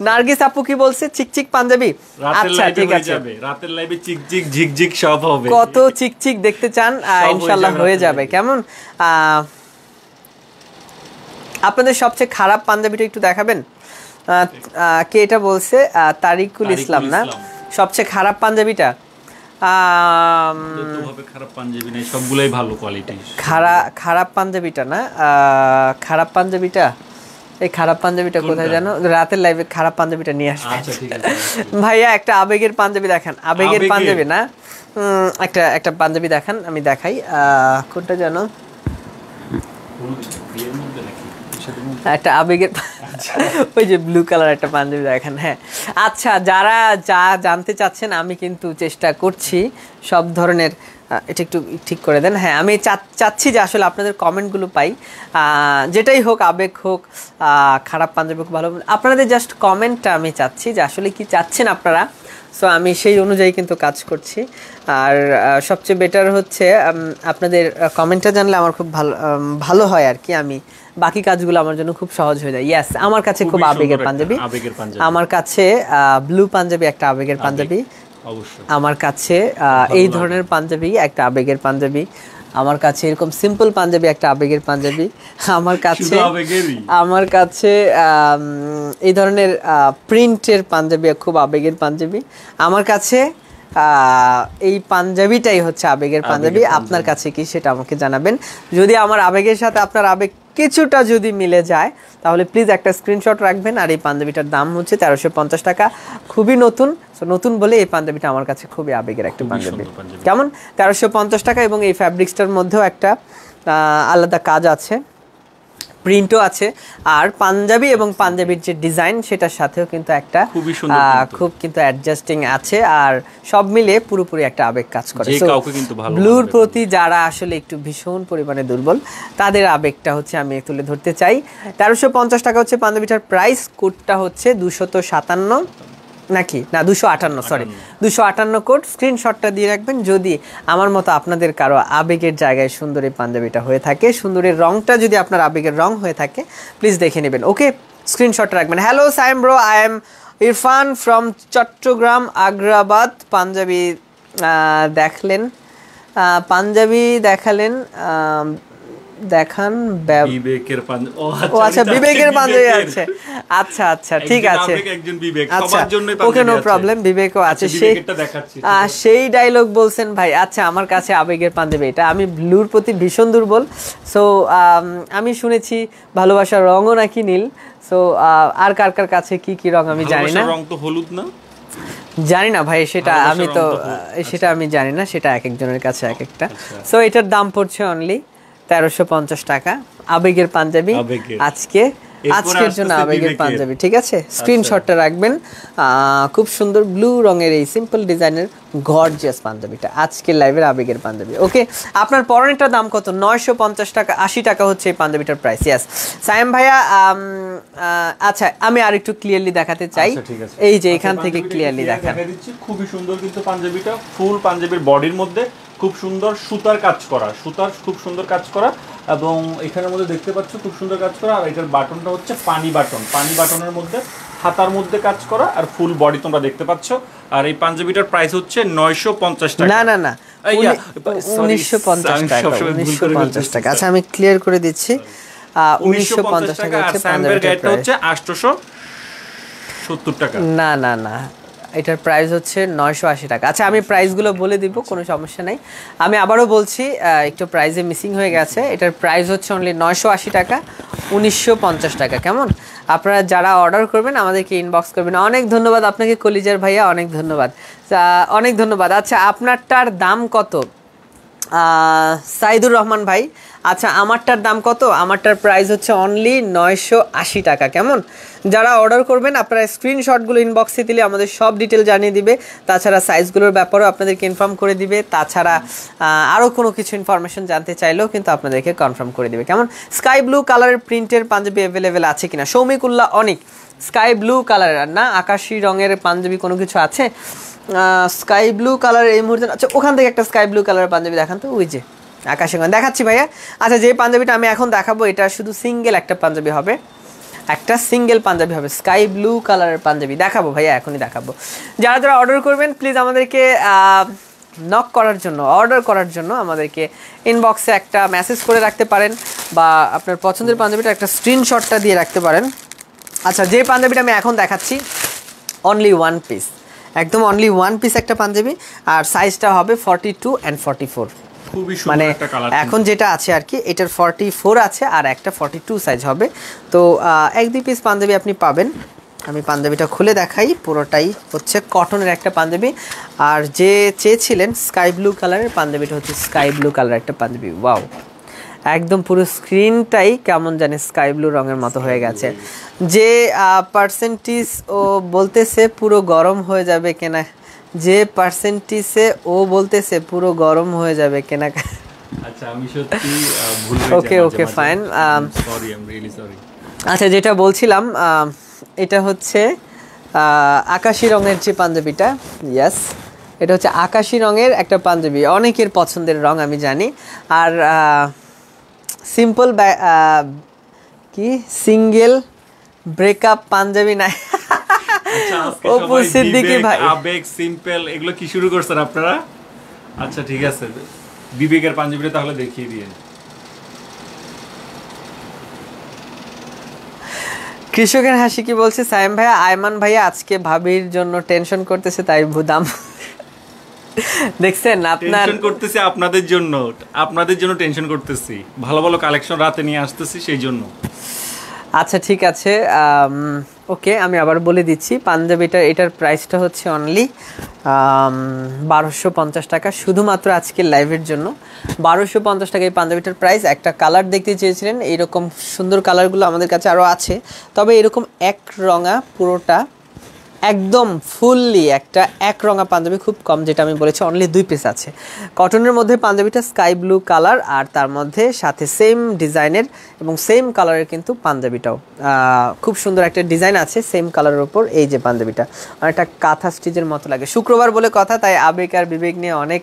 A: নার্গিস আপু কি বলছে? চিকচিক পাঞ্জাবি, আচ্ছা ঠিক আছে,
B: রাতের লাইভে চিকচিক ঝিকঝিক সব হবে।
A: কত চিকচিক দেখতে চান? ইনশাআল্লাহ হয়ে যাবে। কেমন আপনাদের সবচেয়ে খারাপ পাঞ্জাবিটা একটু দেখাবেন? কে এটা বলছে? তারিকুল ইসলাম না? সবচেয়ে খারাপ পাঞ্জাবিটা
B: খারাপ পাঞ্জাবি নাই, সবগুলাই ভালো কোয়ালিটি।
A: খারাপ পাঞ্জাবিটা না, খারাপ পাঞ্জাবিটা, এই খারাপ পাঞ্জাবিটা কোথায় জানো? রাতের লাইভে খারাপ পাঞ্জাবিটা নিয়ে আসবে।
B: আচ্ছা ঠিক আছে
A: ভাইয়া একটা আবেগের পাঞ্জাবি দেখান। আবেগের পাঞ্জাবি না, একটা পাঞ্জাবি দেখান, আমি দেখাই। কোনটা জানো? একটা আবেগের, ওই যে ব্লু কালার একটা পাঞ্জাবি দেখেন। হ্যাঁ আচ্ছা, যারা যা জানতে চাচ্ছেন আমি কিন্তু চেষ্টা করছি সব ধরনের, এটা একটু ঠিক করে দেন। হ্যাঁ আমি চাচ্ছি যে আসলে আপনাদের কমেন্টগুলো পাই, যেটাই হোক, আবেগ হোক, খারাপ পাঞ্জাবি হোক, ভালো, আপনাদের জাস্ট কমেন্টটা আমি চাচ্ছি যে আসলে কি চাচ্ছেন আপনারা। সো আমি সেই অনুযায়ী কিন্তু কাজ করছি। আর সবচেয়ে বেটার হচ্ছে আপনাদের কমেন্টটা জানলে আমার খুব ভালো হয় আর কি, আমি বাকি কাজগুলো আমার জন্য খুব সহজ হয়ে যায়। ইয়েস, আমার কাছে খুব আবেগের পাঞ্জাবি, আমার কাছে ব্লু পাঞ্জাবি একটা আবেগের পাঞ্জাবি, আমার কাছে এই ধরনের পাঞ্জাবি একটা আবেগের পাঞ্জাবি, আমার কাছে এরকম সিম্পল পাঞ্জাবি একটা আবেগের পাঞ্জাবি, আমার কাছে এই ধরনের প্রিন্টের পাঞ্জাবি খুব আবেগের পাঞ্জাবি, আমার কাছে এই পাঞ্জাবিটাই হচ্ছে আবেগের পাঞ্জাবি। আপনার কাছে কি সেটা আমাকে জানাবেন। যদি আমার আবেগের সাথে আপনার আবেগ কিছুটা যদি মিলে যায় তাহলে প্লিজ একটা স্ক্রিনশট রাখবেন। আর এই পাঞ্জাবিটার দাম হচ্ছে 1350 টাকা, খুবই নতুন। সো নতুন বলে এই পাঞ্জাবিটা আমার কাছে খুবই আবেগের একটা পাঞ্জাবি। কেমন? 1350 টাকা, এবং এই ফ্যাব্রিক্সটার মধ্যেও একটা আলাদা কাজ আছে, প্রিন্টও আছে, আর পাঞ্জাবি এবং পাঞ্জাবির যে ডিজাইন সেটার সাথেও কিন্তু একটা খুব কিন্তু অ্যাডজাস্টিং আছে, আর সব মিলে পুরোপুরি একটা আবেগ কাজ করে। ব্লুর প্রতি যারা আসলে একটু ভীষণ পরিমাণে দুর্বল তাদের আবেগটা হচ্ছে আমি তুলে ধরতে চাই। 1350 টাকা হচ্ছে পাঞ্জাবিটার প্রাইস। কোডটা হচ্ছে 257 নাকি না 258, সরি 258 কোড। স্ক্রিনশটটা দিয়ে রাখবেন যদি আমার মতো আপনাদের কারো আবেগের জায়গায় সুন্দর এই পাঞ্জাবিটা হয়ে থাকে, সুন্দরের রংটা যদি আপনার আবেগের রং হয়ে থাকে প্লিজ দেখে নেবেন। ওকে, স্ক্রিনশটটা রাখবেন। Hello Saim bro, I am Irfan from Chittagong Agrabad. Punjabi দেখালেন দেখান বিবেকের পাঞ্জাবি। ও আচ্ছা, বিবেকের পাঞ্জাবি আছে, আচ্ছা আচ্ছা ঠিক আছে, আচ্ছা ওকে, নো প্রবলেম, বিবেকও আছে। সেই ডায়লগ বলছেন ভাই। আচ্ছা, আমার কাছে আবেগের পাঞ্জাবি এটা। আমি ব্লুর প্রতি ভীষণ দুর্বল। সো আমি শুনেছি ভালোবাসার রঙও নাকি নীল। সো আর কার কার কাছে কি কি রং আমি জানি না,
B: রং তো হলুদ না,
A: জানি না ভাই, সেটা আমি তো সেটা আমি জানি না, সেটা এক একজনের কাছে এক একটা। সো এটার দাম পড়ছে অনলি 1350 টাকা, আবেগের পাঞ্জাবি আজকের জন্য আবেগের পাঞ্জাবি। ঠিক আছে, স্ক্রিনশটটা রাখবেন। খুব সুন্দর ব্লু রঙের এই সিম্পল ডিজাইনের গর্জিয়াস পাঞ্জাবিটা আজকের লাইভের আবেগের পাঞ্জাবি। ওকে, আপনার পরনেরটার দাম কত? 950 টাকা, 80 টাকা হচ্ছে এই পাঞ্জাবিটার প্রাইস। ইয়েস সাইম ভাইয়া, আচ্ছা আমি আর একটু ক্লিয়ারলি দেখাতে চাই। এই যে এখান থেকে ক্লিয়ারলি দেখান,
B: খুবই সুন্দর কিন্তু পাঞ্জাবিটা, ফুল পাঞ্জাবির বডির মধ্যে খুব সুন্দর সুতার কাজ করা, খুব সুন্দর কাজ করা, এবং এখানের মধ্যে দেখতে পাচ্ছ খুব সুন্দর কাজ করা। আর এটার বাটনটা হচ্ছে পানি বাটনের মধ্যে হাতার মধ্যে কাজ করা, আর ফুল বডি তোমরা দেখতে পাচ্ছ। আর এই পাঞ্জাবিটার প্রাইস হচ্ছে 950 টাকা।
A: না 1950 টাকা, 1950 টাকা। আচ্ছা আমি ক্লিয়ার করে দিচ্ছি, 1950 টাকা হচ্ছে পাঞ্জাবিটার প্রাইস,
B: হচ্ছে 870 টাকা।
A: না এটার প্রাইস হচ্ছে 980 টাকা। আচ্ছা আমি প্রাইসগুলো বলে দিব, কোনো সমস্যা নাই। আমি আবারও বলছি, একটু প্রাইসে মিসিং হয়ে গেছে। এটার প্রাইস হচ্ছে অনলি 980 টাকা, 1950 টাকা। কেমন? আপনারা যারা অর্ডার করবেন আমাদেরকে ইনবক্স করবেন। অনেক ধন্যবাদ আপনাকে কলিজার ভাইয়া, অনেক ধন্যবাদ, অনেক ধন্যবাদ। আচ্ছা আপনারটার দাম কত? সাইদুর রহমান ভাই, আচ্ছা আমারটার দাম কত? আমারটার প্রাইস হচ্ছে অনলি 980 টাকা। কেমন? যারা অর্ডার করবেন আপনারা স্ক্রিনশটগুলো ইনবক্সে দিলে আমাদের সব ডিটেল জানিয়ে দিবে। তাছাড়া সাইজগুলোর ব্যাপারেও আপনাদেরকে ইনফর্ম করে দিবে। তাছাড়া আরও কোনো কিছু ইনফরমেশন জানতে চাইলেও কিন্তু আপনাদেরকে কনফার্ম করে দিবে। কেমন? স্কাই ব্লু কালারের প্রিন্টের পাঞ্জাবি অ্যাভেলেবেল আছে কিনা? সৌমিকুল্লাহ অনিক, স্কাই ব্লু কালারের না আকাশি রঙের পাঞ্জাবি কোনো কিছু আছে? স্কাই ব্লু কালার এই মুহূর্তে, আচ্ছা ওখান থেকে একটা স্কাই ব্লু কালারের পাঞ্জাবি দেখান তো। ওই যে আকাশি রঙ দেখাচ্ছি ভাইয়া। আচ্ছা যে পাঞ্জাবিটা আমি এখন দেখাবো এটা শুধু সিঙ্গেল একটা পাঞ্জাবি হবে, একটা সিঙ্গেল পাঞ্জাবি হবে, স্কাই ব্লু কালারের পাঞ্জাবি দেখাবো ভাইয়া, এখনই দেখাবো। যারা যারা অর্ডার করবেন প্লিজ আমাদেরকে নক করার জন্য, অর্ডার করার জন্য আমাদেরকে ইনবক্সে একটা মেসেজ করে রাখতে পারেন, বা আপনার পছন্দের পাঞ্জাবিটা একটা স্ক্রিনশটটা দিয়ে রাখতে পারেন। আচ্ছা যে পাঞ্জাবিটা আমি এখন দেখাচ্ছি অনলি ওয়ান পিস, একদম অনলি ওয়ান পিস একটা পাঞ্জাবি, আর সাইজটা হবে 42 and 44। মানে এখন যেটা আছে আর কি এটার 44 আছে আর একটা 42 সাইজ হবে। তো 1-2 পিস পাঞ্জাবি আপনি পাবেন। আমি পাঞ্জাবিটা খুলে দেখাই, পুরোটাই হচ্ছে কটনের একটা পাঞ্জাবি। আর যে চেয়েছিলেন স্কাই ব্লু কালারের পাঞ্জাবিটা হচ্ছে স্কাই ব্লু কালার একটা পাঞ্জাবি। ওয়াও, একদম পুরো স্ক্রিনটাই কেমন জানি স্কাই ব্লু রঙের মতো হয়ে গেছে। যে পার্সেন্টেজ ও বলতেছে পুরো গরম হয়ে যাবে কেনা, যে পার্সেন্টেজে ও বলতেছে পুরো গরম হয়ে যাবে কেনা।
B: আচ্ছা আমি সত্যি ভুল হয়ে
A: okay okay fine,
B: sorry, I am really sorry.
A: আচ্ছা যেটা বলছিলাম এটা হচ্ছে আকাশি রঙের যে পাঞ্জাবিটা, ইয়েস এটা হচ্ছে আকাশি রঙের একটা পাঞ্জাবি, অনেকের পছন্দের রং আমি জানি। আর সিম্পল কি সিঙ্গেল ব্রেকআপ পাঞ্জাবি নাই।
B: অপু সিদ্দিকী ভাই, আবেগ সিম্পল এগুলো কি শুরু করছেন আপনারা? আচ্ছা ঠিক আছে, বিবেকের পাঞ্জাবিটা তাহলে দেখিয়ে দিন।
A: কৃষকের হাসি কি বলছে সাইম ভাইয়া, আয়মান ভাইয়া আজকে ভাবির জন্য টেনশন করতেছে তাই দাম দেখছেন আপনার
B: টেনশন করতেছি, আপনাদের জন্য টেনশন করতেছি, ভালো ভালো কালেকশন রাতে নিয়ে আসতেছি সেই জন্য।
A: আচ্ছা ঠিক আছে, ওকে আমি আবার বলে দিচ্ছি পাঞ্জাবিটা, এটার প্রাইসটা হচ্ছে অনলি 1250 টাকা, শুধুমাত্র আজকের লাইভের জন্য 1250 টাকা এই পাঞ্জাবিটার প্রাইস। একটা কালার দেখতে চেয়েছিলেন, এইরকম সুন্দর কালারগুলো আমাদের কাছে আরও আছে, তবে এরকম এক রঙা পুরোটা একদম ফুললি একটা এক রঙা পাঞ্জাবি খুব কম, যেটা আমি বলেছি অনলি 2 পিস আছে। কটনের মধ্যে পাঞ্জাবিটা স্কাই ব্লু কালার, আর তার মধ্যে সাথে সেম ডিজাইনের এবং সেম কালারের কিন্তু পাঞ্জাবিটাও খুব সুন্দর একটা ডিজাইন আছে সেম কালারের উপর। এই যে পাঞ্জাবিটা অনেকটা কাঁথা স্টিচের মতো লাগে, শুক্রবার বলে কথা তাই আবেগ আর বিবেক নিয়ে অনেক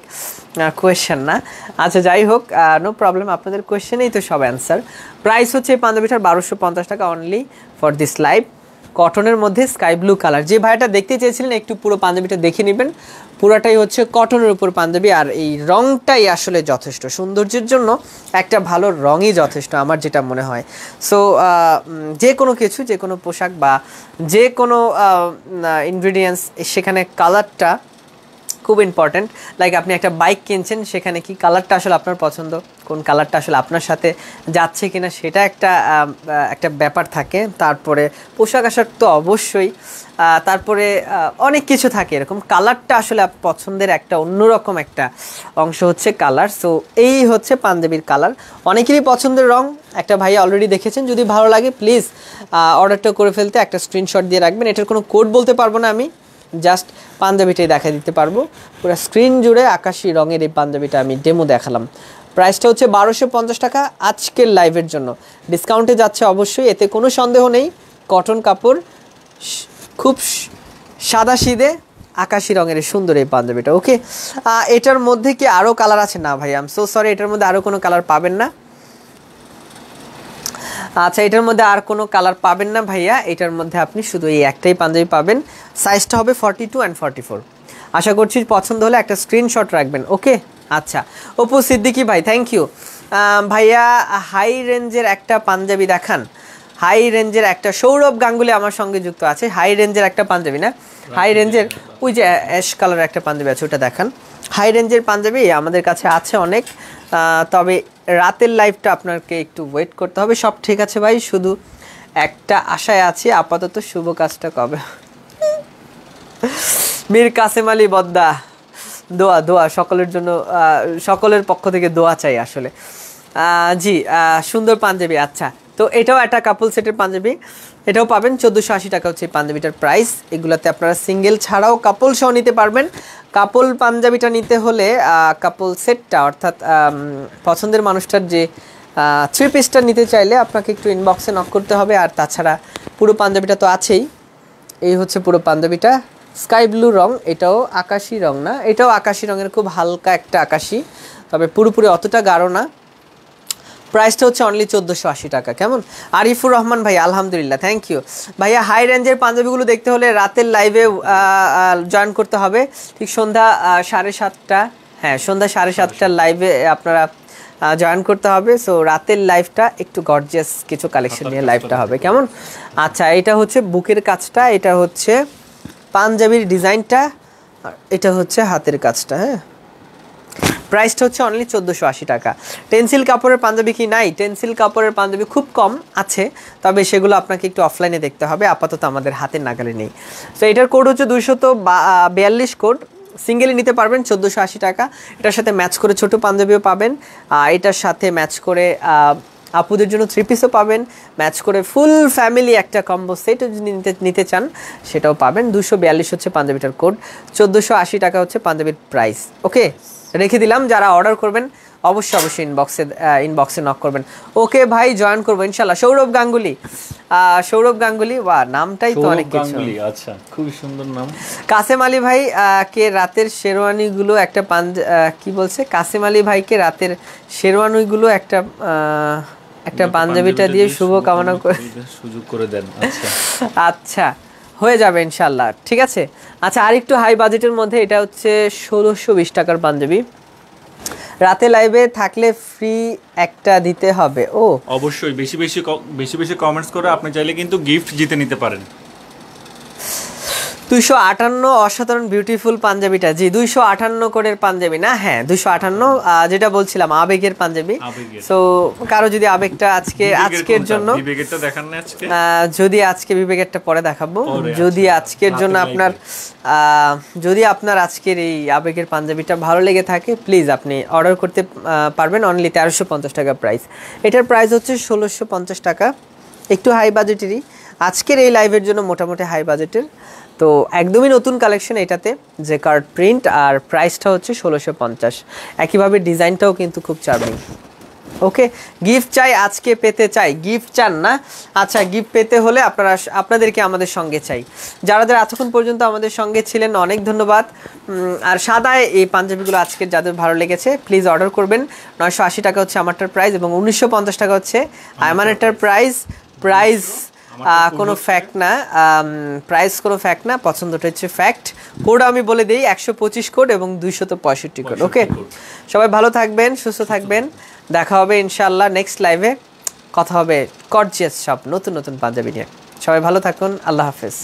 A: কোয়েশ্চেন না। আচ্ছা যাই হোক, নো প্রবলেম, আপনাদের কোয়েশ্চেনেই তো সব অ্যান্সার। প্রাইস হচ্ছে এই পাঞ্জাবিটার 1250 টাকা অনলি ফর দিস লাইভ। কটনের মধ্যে স্কাই ব্লু কালার, যে ভাইটা দেখতে চেয়েছিলেন একটু পুরো পাঞ্জাবিটা দেখে নেবেন, পুরাটাই হচ্ছে কটনের উপর পাঞ্জাবি। আর এই রংটাই আসলে যথেষ্ট, সৌন্দর্যের জন্য একটা ভালো রঙই যথেষ্ট আমার যেটা মনে হয়। সো যে কোনো কিছু, যে কোনো পোশাক বা যে কোনো ইনগ্রিডিয়েন্টস, সেখানে কালারটা খুব ইম্পর্ট্যান্ট। লাইক আপনি একটা বাইক কিনছেন, সেখানে কি কালারটা আসলে আপনার পছন্দ, কোন কালারটা আসলে আপনার সাথে যাচ্ছে কিনা, সেটা একটা ব্যাপার থাকে। তারপরে পোশাক আশাক তো অবশ্যই, তারপরে অনেক কিছু থাকে এরকম। কালারটা আসলে পছন্দের একটা অন্যরকম একটা অংশ হচ্ছে কালার। সো এই হচ্ছে পাঞ্জাবির কালার, অনেকেরই পছন্দের রং। একটা ভাই অলরেডি দেখেছেন, যদি ভালো লাগে প্লিজ অর্ডারটা করে ফেলতে একটা স্ক্রিনশট দিয়ে রাখবেন। এটার কোনো কোড বলতে পারবো না আমি, জাস্ট পাঞ্জাবিটাই দেখা দিতে পারবো। পুরো স্ক্রিন জুড়ে আকাশি রঙের এই পাঞ্জাবিটা আমি ডেমো দেখালাম। প্রাইসটা হচ্ছে 1250 টাকা আজকের লাইভের জন্য, ডিসকাউন্টে যাচ্ছে অবশ্যই, এতে কোনো সন্দেহ নেই। কটন কাপড়, খুব সাদাসিধে আকাশি রঙের সুন্দর এই পাঞ্জাবিটা। ওকে, এটার মধ্যে কি আরও কালার আছে? না ভাই, আই এম সো সরি, এটার মধ্যে আরও কোনো কালার পাবেন না। আচ্ছা এটার মধ্যে আর কোনো কালার পাবেন না ভাইয়া, এটার মধ্যে আপনি শুধু এই একটাই পাঞ্জাবি পাবেন। সাইজটা হবে 42 and 44। আশা করছি পছন্দ হলে একটা স্ক্রিনশট রাখবেন। ওকে আচ্ছা, অপু সিদ্দিকী ভাই থ্যাংক ইউ। ভাইয়া হাই রেঞ্জের একটা পাঞ্জাবি দেখান, হাই রেঞ্জের একটা, সৌরভ গাঙ্গুলি আমার সঙ্গে যুক্ত আছে। হাই রেঞ্জের একটা পাঞ্জাবি না, হাই রেঞ্জের ওই যে অ্যাশ কালারের একটা পাঞ্জাবি আছে, ওটা দেখান। হাই রেঞ্জের পাঞ্জাবি আমাদের কাছে আছে অনেক, তবে রাতের লাইভটা আপনাকে একটু ওয়েট করতে হবে। সব ঠিক আছে ভাই, শুধু একটা আশায় আছি, আপাতত শুভ কাজটা কবে। মীর কাসেম আলী বদ্দা দোয়া দোয়া সকলের জন্য, সকলের পক্ষ থেকে দোয়া চাই আসলে। জি, সুন্দর পাঞ্জাবি। আচ্ছা, তো এটাও একটা কাপল সেটের পাঞ্জাবি, এটাও পাবেন 1480 টাকা হচ্ছে এই পাঞ্জাবিটার প্রাইস। এগুলাতে আপনারা সিঙ্গেল ছাড়াও কাপল সহ নিতে পারবেন। কাপল পাঞ্জাবিটা নিতে হলে কাপল সেটটা অর্থাৎ পছন্দের মানুষটার যে 3 পিসটা নিতে চাইলে আপনাকে একটু ইনবক্সে নক করতে হবে। আর তাছাড়া পুরো পাঞ্জাবিটা তো আছেই। এই হচ্ছে পুরো পাঞ্জাবিটা, স্কাই ব্লু রং, এটাও আকাশি রং না, এটাও আকাশি রঙের খুব হালকা একটা আকাশি, তবে পুরোপুরি অতটা গাঢ় না। প্রাইসটা হচ্ছে অনলি 1480 টাকা। কেমন আরিফুর রহমান ভাই? আলহামদুলিল্লাহ, থ্যাংক ইউ ভাইয়া। হাই রেঞ্জের পাঞ্জাবিগুলো দেখতে হলে রাতের লাইভে জয়েন করতে হবে ঠিক সন্ধ্যা 7:30, হ্যাঁ সন্ধ্যা 7:30টার লাইভে আপনারা জয়েন করতে হবে। সো রাতের লাইভটা একটু গর্জিয়াস কিছু কালেকশন নিয়ে লাইভটা হবে। কেমন? আচ্ছা, এটা হচ্ছে বুকের কাজটা, এটা হচ্ছে পাঞ্জাবির ডিজাইনটা, এটা হচ্ছে হাতের কাজটা। হ্যাঁ, প্রাইসটা হচ্ছে অনলি 1480 টাকা। টেন্সিল কাপড়ের পাঞ্জাবি কি নাই? টেন্সিল কাপড়ের পাঞ্জাবি খুব কম আছে, তবে সেগুলো আপনাকে একটু অফলাইনে দেখতে হবে, আপাতত আমাদের হাতের নাগালে নেই। তো এটার কোড হচ্ছে 242 কোড, সিঙ্গেলি নিতে পারবেন 1480 টাকা। এটার সাথে ম্যাচ করে ছোট পাঞ্জাবিও পাবেন, এটার সাথে ম্যাচ করে আপুদের জন্য 3 পিসও পাবেন, ম্যাচ করে ফুল ফ্যামিলি একটা কম্বো সেট যদি নিতে চান সেটাও পাবেন। 242 হচ্ছে পাঞ্জাবিটার কোড, 1480 টাকা হচ্ছে পাঞ্জাবির প্রাইস। ওকে, রেখে দিলাম। যারা অর্ডার করবেন অবশ্যই ইনবক্সে নক করবেন। ওকে ভাই, জয়েন করবো ইনশাল্লাহ। সৌরভ গাঙ্গুলি, বাহ, নামটাই তো অনেক কিছু।
B: আচ্ছা, খুবই সুন্দর নাম।
A: কাসেম আলী ভাই কে রাতের শেরওয়ানিগুলো একটা কি বলছে? কাসেম আলী ভাইকে রাতের শেরওয়ানিগুলো একটা পাঞ্জাবিটা দিয়ে শুভ কামনা করে
B: সুযোগ করে দেন।
A: আচ্ছা, হয়ে যাবে ইনশাল্লাহ, ঠিক আছে। আচ্ছা, আর একটু হাই বাজেটের মধ্যে, এটা হচ্ছে 1620 টাকার পাঞ্জাবি। রাতে লাইভে থাকলে ফ্রি একটা দিতে হবে। ও
B: অবশ্যই, বেশি বেশি কমেন্টস করে আপনি চাইলে কিন্তু গিফট জিতে নিতে পারেন।
A: 258 অসাধারণ বিউটিফুল পাঞ্জাবিটা, জি 258 কোডের পাঞ্জাবি না, হ্যাঁ 258, যেটা বলছিলাম আবেগের পাঞ্জাবি। সো কারো যদি আবেগটা আজকের জন্য
B: বিবেকেরটা দেখান না আজকে,
A: যদি আজকে বিবেকেরটা পরে দেখাবো, যদি আজকের জন্য যদি আপনার আজকের এই আবেগের পাঞ্জাবিটা ভালো লেগে থাকে, প্লিজ আপনি অর্ডার করতে পারবেন। অনলি 1350 টাকা প্রাইস। এটার প্রাইস হচ্ছে 1650 টাকা, একটু হাই বাজেটেরই। আজকের এই লাইভের জন্য মোটামুটি হাই বাজেটের, তো একদমই নতুন কালেকশন এটাতে, যে কার্ড প্রিন্ট, আর প্রাইসটা হচ্ছে 1650। একইভাবে ডিজাইনটাও কিন্তু খুব চার্মিং। ওকে, গিফট চাই, আজকে পেতে চাই, গিফট চান না? আচ্ছা, গিফট পেতে হলে আপনাদেরকে আমাদের সঙ্গে চাই। যারা এতক্ষণ পর্যন্ত আমাদের সঙ্গে ছিলেন অনেক ধন্যবাদ। আর সাদায় এই পাঞ্জাবিগুলো আজকের যাদের ভালো লেগেছে প্লিজ অর্ডার করবেন। 980 টাকা হচ্ছে আমারটার প্রাইস, এবং 1950 টাকা হচ্ছে আয়মানেরটার প্রাইস। কোনো ফ্যাক্ট না, প্রাইস কোনো ফ্যাক্ট না, পছন্দটা হচ্ছে ফ্যাক্ট। কোড আমি বলে দিই, 125 কোড এবং 265 কোড। ওকে, সবাই ভালো থাকবেন, সুস্থ থাকবেন, দেখা হবে ইনশাআল্লাহ নেক্সট লাইভে। কথা হবে গর্জিয়াস সব নতুন পাঞ্জাবি নিয়ে। সবাই ভালো থাকুন, আল্লাহ হাফেজ।